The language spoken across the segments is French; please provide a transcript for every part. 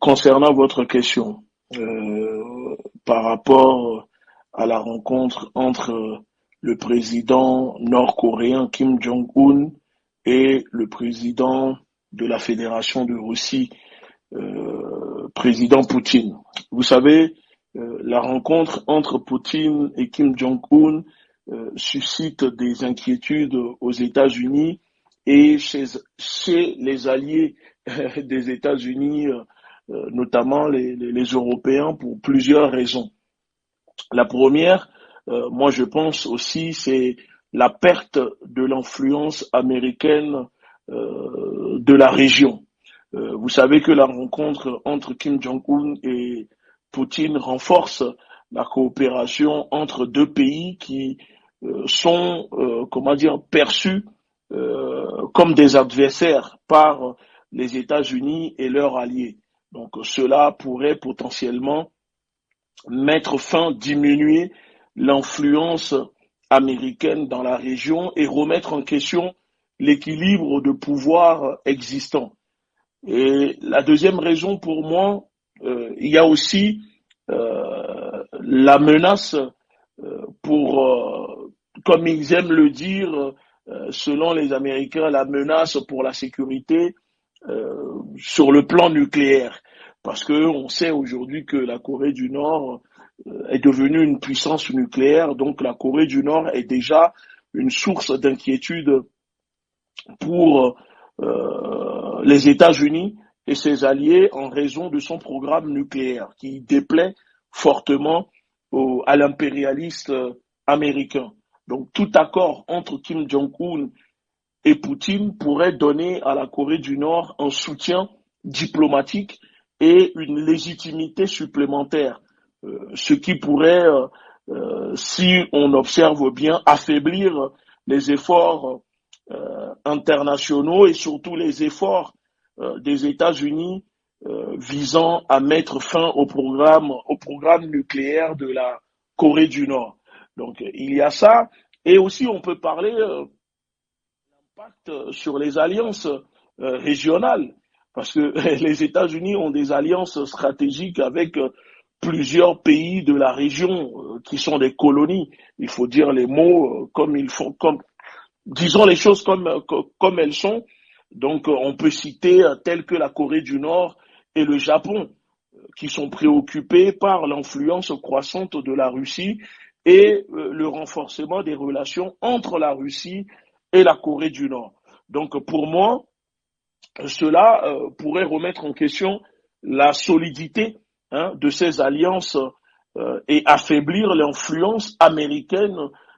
Concernant votre question, par rapport à la rencontre entre le président nord-coréen Kim Jong-un et le président de la Fédération de Russie, président Poutine. Vous savez, la rencontre entre Poutine et Kim Jong-un suscite des inquiétudes aux États-Unis et chez les alliés des États-Unis, notamment les Européens, pour plusieurs raisons. La première, moi je pense aussi, c'est la perte de l'influence américaine de la région. Vous savez que la rencontre entre Kim Jong-un et Poutine renforce la coopération entre deux pays qui sont, comment dire, perçus comme des adversaires par les États-Unis et leurs alliés. Donc cela pourrait potentiellement mettre fin, diminuer l'influence américaine dans la région et remettre en question l'équilibre de pouvoir existant. Et la deuxième raison pour moi, il y a aussi la menace comme ils aiment le dire, selon les Américains, la menace pour la sécurité sur le plan nucléaire. Parce qu'on sait aujourd'hui que la Corée du Nord est devenue une puissance nucléaire, donc la Corée du Nord est déjà une source d'inquiétude pour les États-Unis et ses alliés en raison de son programme nucléaire qui déplaît fortement à l'impérialiste américain. Donc tout accord entre Kim Jong-un et Poutine pourrait donner à la Corée du Nord un soutien diplomatique et une légitimité supplémentaire, ce qui pourrait, si on observe bien, affaiblir les efforts internationaux et surtout les efforts des États-Unis visant à mettre fin au programme nucléaire de la Corée du Nord. Donc il y a ça, et aussi on peut parler d'impact sur les alliances régionales, parce que les États-Unis ont des alliances stratégiques avec plusieurs pays de la région qui sont des colonies. Il faut dire les mots comme ils font, comme disons les choses comme elles sont. Donc, on peut citer tels que la Corée du Nord et le Japon, qui sont préoccupés par l'influence croissante de la Russie et le renforcement des relations entre la Russie et la Corée du Nord. Donc, pour moi, cela pourrait remettre en question la solidité de ces alliances et affaiblir l'influence américaine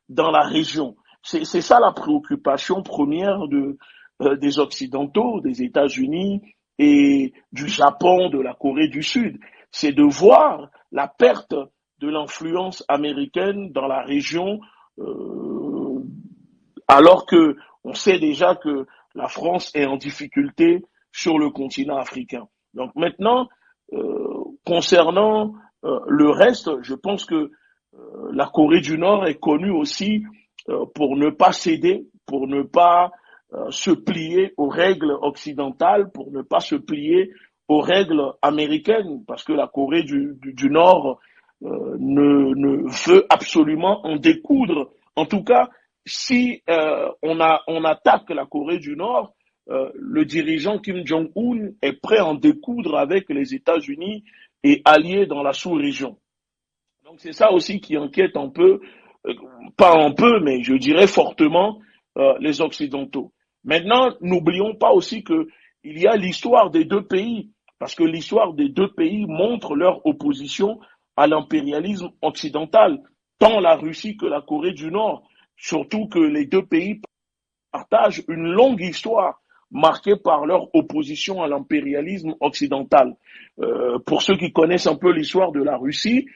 dans la région. C'est ça la préoccupation première des Occidentaux, des États-Unis et du Japon, de la Corée du Sud. C'est de voir la perte de l'influence américaine dans la région, alors que on sait déjà que la France est en difficulté sur le continent africain. Donc maintenant, concernant le reste, je pense que la Corée du Nord est connue aussi pour ne pas céder, pour ne pas se plier aux règles occidentales, pour ne pas se plier aux règles américaines, parce que la Corée du Nord ne veut absolument en découdre. En tout cas, si on attaque la Corée du Nord, le dirigeant Kim Jong-un est prêt à en découdre avec les États-Unis et alliés dans la sous-région. Donc c'est ça aussi qui inquiète un peu, euh, pas un peu, mais je dirais fortement les Occidentaux. Maintenant, n'oublions pas aussi que il y a l'histoire des deux pays, parce que l'histoire des deux pays montre leur opposition à l'impérialisme occidental, tant la Russie que la Corée du Nord, surtout que les deux pays partagent une longue histoire marquée par leur opposition à l'impérialisme occidental. Pour ceux qui connaissent un peu l'histoire de la Russie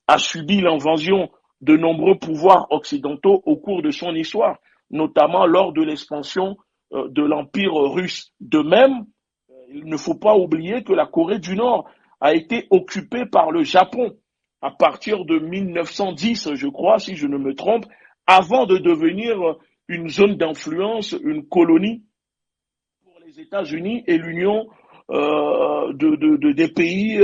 a subi l'invasion de nombreux pouvoirs occidentaux au cours de son histoire, notamment lors de l'expansion de l'Empire russe. De même, il ne faut pas oublier que la Corée du Nord a été occupée par le Japon à partir de 1910, je crois, si je ne me trompe, avant de devenir une zone d'influence, une colonie pour les États-Unis et l'Union des pays,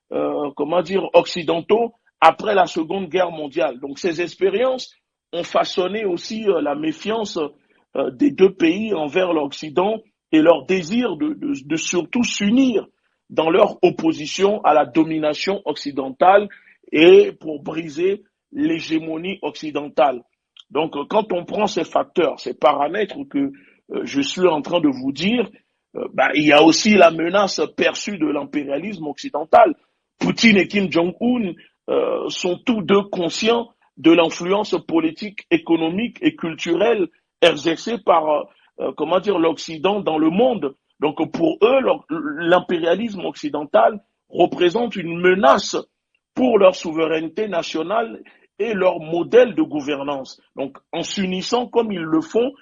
comment dire, occidentaux après la Seconde Guerre mondiale. Donc ces expériences ont façonné aussi la méfiance des deux pays envers l'Occident et leur désir de surtout s'unir dans leur opposition à la domination occidentale et pour briser l'hégémonie occidentale. Donc, quand on prend ces facteurs, ces paramètres que je suis en train de vous dire, il y a aussi la menace perçue de l'impérialisme occidental. Poutine et Kim Jong-un sont tous deux conscients de l'influence politique, économique et culturelle exercée par, comment dire, l'Occident dans le monde. Donc, pour eux, l'impérialisme occidental représente une menace pour leur souveraineté nationale et leur modèle de gouvernance. Donc, en s'unissant comme ils le font,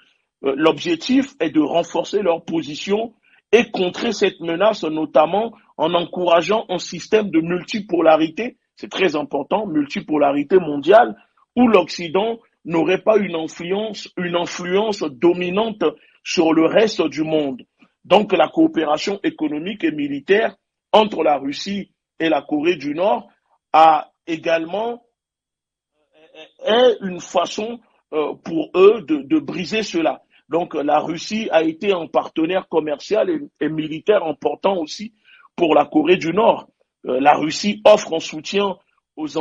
l'objectif est de renforcer leur position et contrer cette menace, notamment en encourageant un système de multipolarité, c'est très important, multipolarité mondiale, où l'Occident n'aurait pas une influence dominante sur le reste du monde. Donc, la coopération économique et militaire entre la Russie et la Corée du Nord a également est une façon pour eux de briser cela. Donc la Russie a été un partenaire commercial et militaire important aussi pour la Corée du Nord. La Russie offre un soutien aux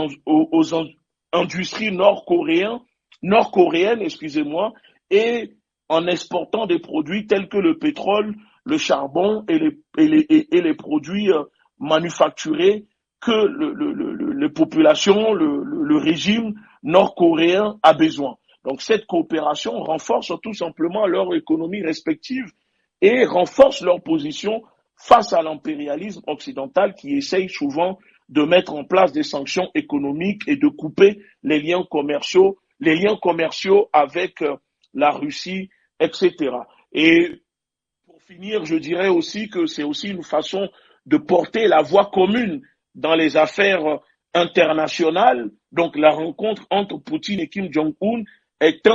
industries nord-coréennes, excusez-moi, et en exportant des produits tels que le pétrole, le charbon et les produits manufacturés que les populations, le régime nord-coréen a besoin. Donc cette coopération renforce tout simplement leur économie respective et renforce leur position face à l'impérialisme occidental qui essaye souvent de mettre en place des sanctions économiques et de couper les liens commerciaux avec la Russie, etc. Et pour finir, je dirais aussi que c'est aussi une façon de porter la voix commune dans les affaires internationales. Donc la rencontre entre Poutine et Kim Jong-un est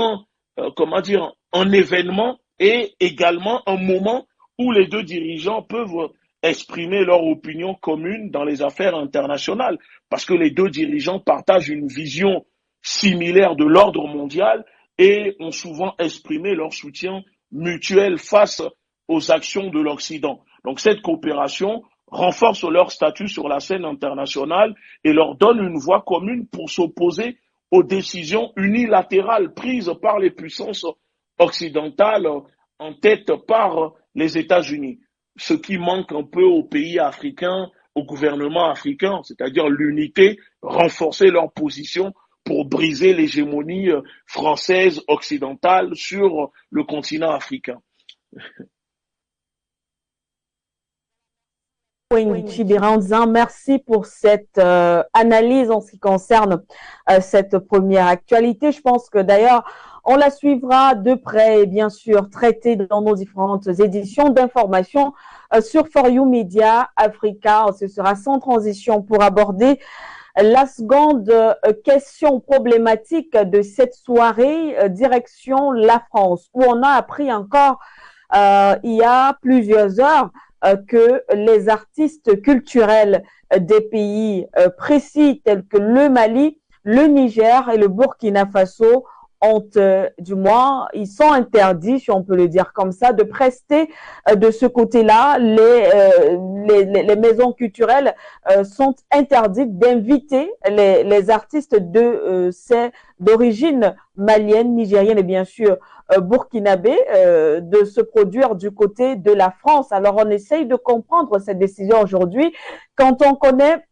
comment dire, un événement et également un moment où les deux dirigeants peuvent exprimer leur opinion commune dans les affaires internationales, parce que les deux dirigeants partagent une vision similaire de l'ordre mondial et ont souvent exprimé leur soutien mutuel face aux actions de l'Occident. Donc cette coopération renforce leur statut sur la scène internationale et leur donne une voix commune pour s'opposer aux décisions unilatérales prises par les puissances occidentales en tête par les États-Unis. Ce qui manque un peu aux pays africains, au gouvernement africain, c'est-à-dire l'unité, renforcer leur position pour briser l'hégémonie française occidentale sur le continent africain. Chibira, en disant merci pour cette analyse en ce qui concerne cette première actualité. Je pense que d'ailleurs, on la suivra de près et bien sûr traitée dans nos différentes éditions d'information sur For You Media Africa. Ce sera sans transition pour aborder la seconde question problématique de cette soirée, direction la France, où on a appris encore il y a plusieurs heures que les artistes culturels des pays précis tels que le Mali, le Niger et le Burkina Faso ont, du moins, ils sont interdits, si on peut le dire comme ça, de prester de ce côté-là. Les maisons culturelles sont interdites d'inviter les artistes d'origine malienne, nigérienne et bien sûr burkinabé de se produire du côté de la France. Alors on essaye de comprendre cette décision aujourd'hui quand on connaît